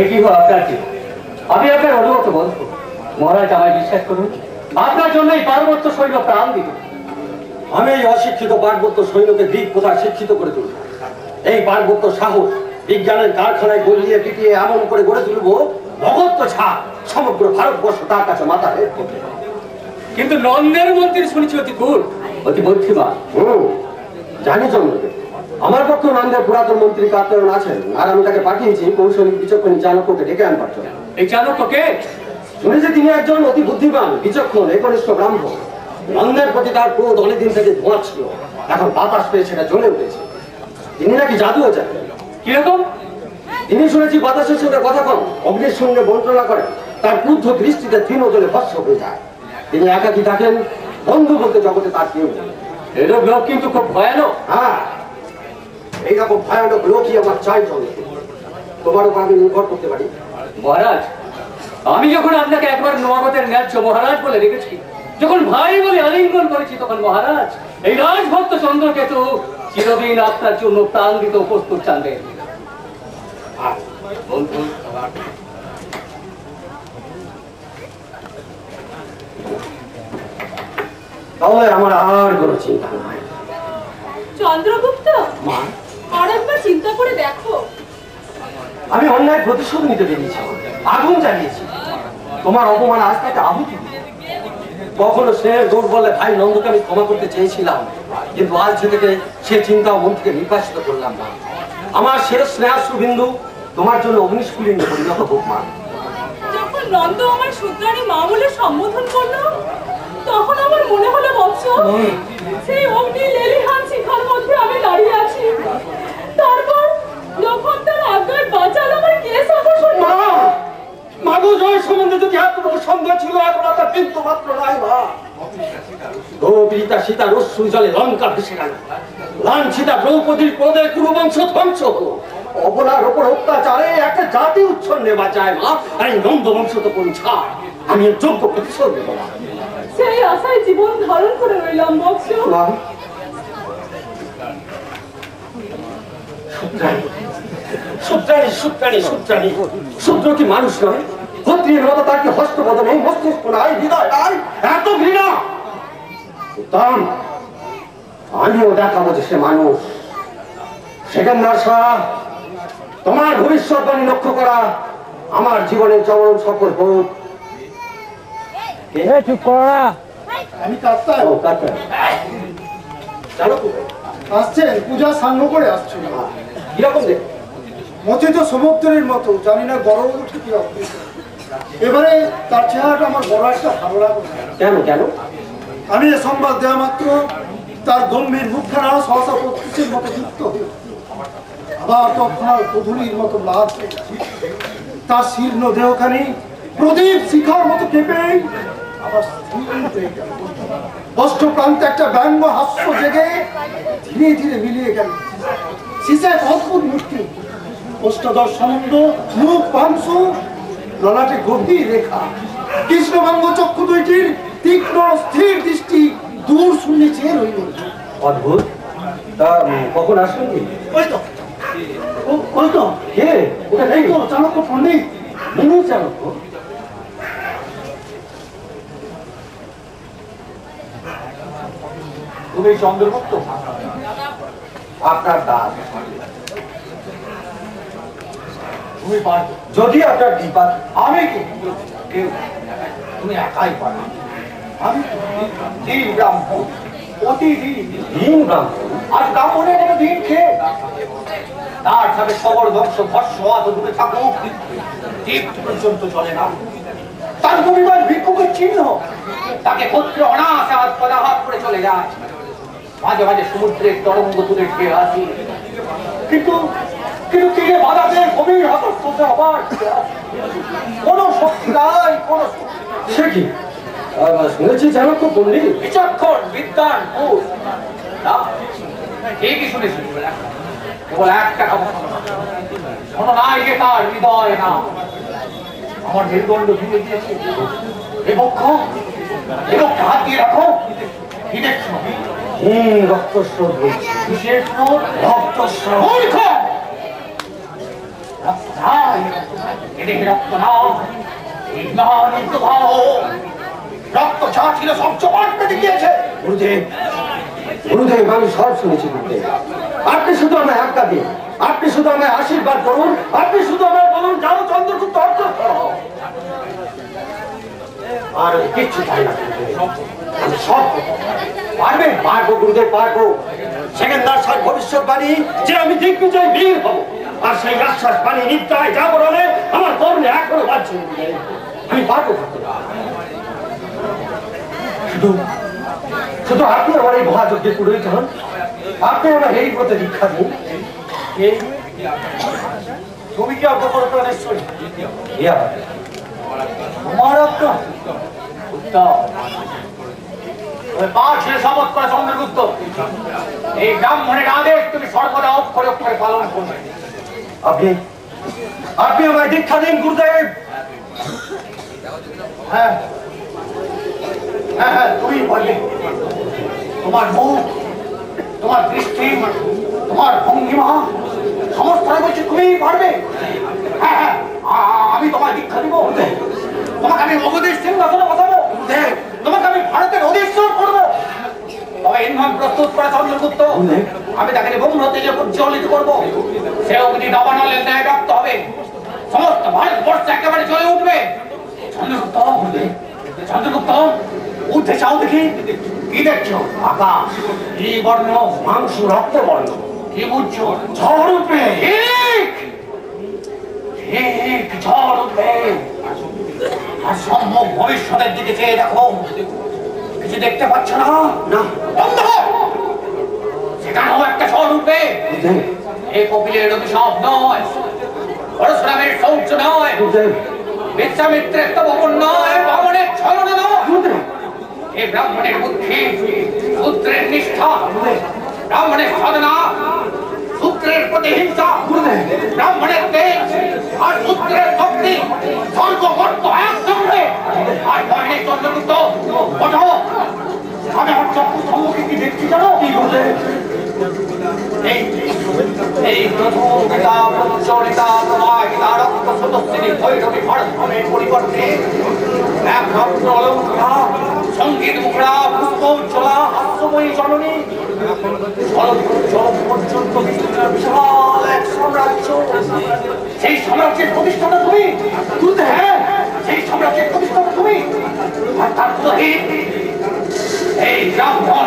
কি হো আপনার কি? আমি আপনার অনুগত বন্ধু। মহারাজ আমায় বিশ্বাস করুন, আপনার জন্যই পার্বত্য সৈন্য প্রাণ দিল। আমি এই অশিক্ষিত পার্বত্য সৈন্যকে দিক কোথায় শিক্ষিত করে তুলব। এই পার্বত্য সাহস বিজ্ঞানের কারখানায় গলিয়ে পিটিয়ে এমন করে গড়ে তুলব, ভগত্ব ছাড় সমগ্র ভারতবর্ষ তার কাছে মাথা হেট করতে পারে। কিন্তু নন্দের মন্ত্রী শুনেছি অতি গুণ, অতি বুদ্ধিমান। জানি চন্দ্রকে, আমার পক্ষে নন্দের পুরাতন মন্ত্রী কাতরণ আছেন, আর আমি তাকে পাঠিয়েছি কৌশলী বিচক্ষণ চাণক্যকে ডেকে আনবার জন্য। এই চাণক্যকে শুনেছি তিনি একজন অতি বুদ্ধিমান, বিচক্ষণ, একনিষ্ঠ ব্রাহ্মণ। নন্দের প্রতি তার ক্রোধ অনেকদিন থেকে ধোঁয়া ছিল, এখন বাতাস পেয়ে সেটা জ্বলে উঠেছে। তিনি নাকি জাদুও জানেন। কিরকম? তিনি শুনেছি বাতাসের সঙ্গে কথা কন, অগ্নির সঙ্গে মন্ত্রণা করেন, তার ক্রুদ্ধ দৃষ্টিতে তৃণ জলে ভস্ম হয়ে যায়। তিনি একাকী থাকেন, বন্ধু বলতে জগতে তার কেউ নেই। এরকম লোক কিন্তু খুব ভয়ানক। হ্যাঁ, এইরকম ভয়ানক লোকই আমার চাই চলে। তোমার উপর আমি নির্ভর করতে পারি। মহারাজ, আমি যখন আপনাকে একবার নবাগতের ন্যায্য মহারাজ বলে রেখেছি, যখন ভাই বলে আলিঙ্গন করেছি, তখন মহারাজ এই রাজভক্ত চন্দ্রকেতু চিরদিন আপনার জন্য প্রাণ দিতে প্রস্তুত চাঁদের। তাহলে আমার আর কোনো চিন্তা নাই। চন্দ্রগুপ্ত, আর একবার চিন্তা করে দেখো। আমি অন্যায় প্রতিশোধ নিতে বেরিয়েছি, আগুন জ্বালিয়েছি। তোমার অপমান আজ তাকে আহুতি দিল। কখনো স্নেহের জোর বলে ভাই নন্দকে আমি ক্ষমা করতে চেয়েছিলাম, কিন্তু আজ থেকে সে চিন্তা মন থেকে নির্বাসিত করলাম না। আমার শেষ স্নেহাশ্রু বিন্দু তোমার জন্য অগ্নিস্ফুলিঙ্গে পরিণত হোক মা। যখন নন্দ আমার সূত্রাণী মা বলে সম্বোধন করলো, তখন আমার মনে হলো বৎস, সেই অগ্নি লেলিহান শিখার মধ্যে আমি দাঁড়িয়ে আছি। তারপর যখন তার আজ্ঞার বাঁচাল আমার কেস আকর্ষণ। মাগো জয় সম্বন্ধে যদি এতটুকু সন্দেহ ছিল, এখন তার বিন্দু মাত্র নাই মা। গৌরীতা সীতা রশ্রু জলে লঙ্কা ভেসে গেল, লাঞ্ছিতা দ্রৌপদীর ক্রোধে কুরুবংশ ধ্বংস হলো। অবলার উপর অত্যাচারে একটা জাতি উচ্ছন্নে বাঁচায় মা। আর এই নন্দ বংশ তো কোন ছাড়, আমি এর যোগ্য প্রতিশোধ নেব না। সেই আশায় জীবন ধারণ করে রইলাম বৎস। শূদ্র কি মানুষ নয়? ক্ষত্রিয়ের মতো তার কি হস্তপদ নেই, মস্তিষ্ক নাই, হৃদয় নাই? এত ঘৃণা! আমিও দেখাবো যে সে মানুষ। সেকেন্দার শাহ, তোমার ভবিষ্যৎবাণী লক্ষ্য করা আমার জীবনের চরম সফল হোক। চুপ করা। আমি কাপ্তান। ও কাপ্তান, চলো আসছেন পূজা সাঙ্গ করে আসছেন। কিরকম দেখ? মথিত সমুদ্রের মতো, জানি না গরম উঠে কি হবে। এবারে তার চেহারাটা আমার বড় একটা ভালো লাগলো। কেন কেন? আমি এ সংবাদ দেওয়া মাত্র তার গম্ভীর মুখখানা সহসা প্রত্যুষের মতো যুক্ত হয়ে আবার তৎক্ষণাৎ গধূলির মতো লাল হয়ে গেছে। তার শীর্ণ দেহখানি প্রদীপ শিখার মতো কেঁপে আবার অষ্ট প্রান্তে একটা ব্যঙ্গ হাস্য জেগে ধীরে ধীরে মিলিয়ে গেল। শিশে এক অদ্ভুত মূর্তি, অষ্টদশ সমুদ্র, মুখ পাংশ, ললাটে গভীর রেখা, কৃষ্ণবঙ্গ চক্ষু দুইটির তীক্ষ্ণ স্থির দৃষ্টি দূর শূন্যে চেয়ে রইল। অদ্ভুত। তা কখন আসবেন? কি ওই তো ওই তো কে? ওটা নেই তো চাণক্য পণ্ডিত। মিনি চাণক্য? তুমি চন্দ্রগুপ্ত? আপনার দাস। তুমি পারবে? যদি আপনার দীপা। আমি কি? তুমি একাই পারবে। আমি দিন ব্রাহ্মণ, প্রতিদিন দিন ব্রাহ্মণ। আর ব্রাহ্মণের কোনো দিন খেয়ে তার সাথে সবল ধ্বংস ভস্য অত দূরে থাকুক, দ্বীপ পর্যন্ত চলে না। তার পরিবার ভিক্ষুকের চিহ্ন, তাকে গোত্রে অনায়াসে হাত করে চলে যায়। মাঝে মাঝে সমুদ্রের তরঙ্গ তুলে খেয়ে আসি, কিন্তু কিন্তু তীরে বাধাতে গভীর হতস্থ হবার কোন শক্তি নাই, কোন সে কি? শুনেছি চাণক্য পণ্ডিত, বিচক্ষণ, বিদ্যান, পুর। ঠিকই শুনেছি, কেবল একটা খবর শোনো নাই যে তার হৃদয় না। আমার মেরুদণ্ড ভেঙে দিয়েছে। এ বক্ষ হাত দিয়ে রাখো। কি দেখছো? রক্তস্রোত বলছে। বিশেষ রক্তস্রাব। এদিকে রক্ত না, এই মহান প্রবাহ রক্ত যা ছিল সব জমাট পেতে গিয়েছে। গুরুদেব, গুরুদেব, আমি সব শুনেছি গুরুদেব। আপনি শুধু আমায় আজ্ঞা দিন, আপনি শুধু আমায় আশীর্বাদ করুন, আপনি শুধু আমায় বলুন যাও চন্দ্রগুপ্ত অগ্রসর হও। আর কিচ্ছু চাই না গুরুদেব, আমি সব পারবেন। পারবো গুরুদেব, পারবো। সেকেন্দার স্যার ভবিষ্যৎবাণী যে আমি দিগ্বিজয় বীর হব, আর সেই আশ্বাস বাণী নিত্যায় জাগরণে আমার কর্ণে এখনো বাজছে। আমি পারবো। শুধু শুধু আপনি আমার এই মহাযজ্ঞের পুরোহিত হন, আপনি আমার এই পথে দীক্ষা দিন। তুমি কি অজ্ঞ করো প্রাণেশ্বরী? তোমার আপনার শপথ করে চন্দ্রগুপ্ত, এই ব্রাহ্মণের আদেশ তুমি সর্বদা অক্ষরে অক্ষরে পালন করবে। আপনি আপনি আমায় দীক্ষা দিন গুরুদেব। হ্যাঁ হ্যাঁ হ্যাঁ, তুমি বলবে। তোমার মুখ, তোমার দৃষ্টি, তোমার ভঙ্গিমা সমস্ত বলছে তুমি পারবে। হ্যাঁ হ্যাঁ, আমি তোমার দীক্ষা দিব। তোমাকে আমি অবদেশ সিংহাসনে বসাবো, তোমাকে আমি ভারতের অধীশ্বর করবো। তবে ইন্ধন প্রস্তুত করে চন্দ্রগুপ্ত, আমি তাকে ব্রহ্মতে যে উজ্জ্বলিত করবো। সে অগ্নি দাবানলের ন্যায় ব্যক্ত হবে, সমস্ত ভারতবর্ষ একেবারে জ্বলে উঠবে। চন্দ্রগুপ্ত, চন্দ্রগুপ্ত, উঠে চাও দেখি। কি দেখছো? আকাশ কি বর্ণ? মাংস রক্ত বর্ণ। কি বুঝছো? ঝড় উঠবে। ঠিক ঝড় উঠবে। আর সম্মুখ ভবিষ্যতের দিকে চেয়ে দেখো, কিছু দেখতে পাচ্ছ না? না, বন্ধ। সেখানেও একটা ঝড় উঠবে। এই কপিলের অভিশাপ নয়, পরশুরামের শৌর্য নয়, বিশ্বামিত্রের তপবন নয়, বামনের ছলনা নয়। এই ব্রাহ্মণের বুদ্ধি, সূত্রের নিষ্ঠা, ব্রাহ্মণের সাধনা, সূত্রের প্রতিহিংসা, ব্রাহ্মণের তেজ আর সূত্রের শক্তি, স্বর্গবর্ত একসঙ্গে। আর বর্ণের চন্দ্রগুপ্ত ওঠো। আমি আমার চক্ষু সম্মুখে কি দেখছি জানো? কি বলতে? এই প্রথম পিতা প্রচলিতা প্রবাহিতা রক্ত সদস্যিনী ভৈরবী ভারতভূমের পরিবর্তে এক রত্ন অলঙ্কার, সঙ্গীত মুখরা, পুষ্প উজ্জ্বলা, হাস্যময়ী জননী, জল পর্যন্ত বিশাল এক সাম্রাজ্য। সেই সাম্রাজ্যের প্রতিষ্ঠাতা তুমি। হ্যাঁ, সেই সাম্রাজ্যের প্রতিষ্ঠাতা তুমি। আর তার পুরোহিত এই ব্রাহ্মণ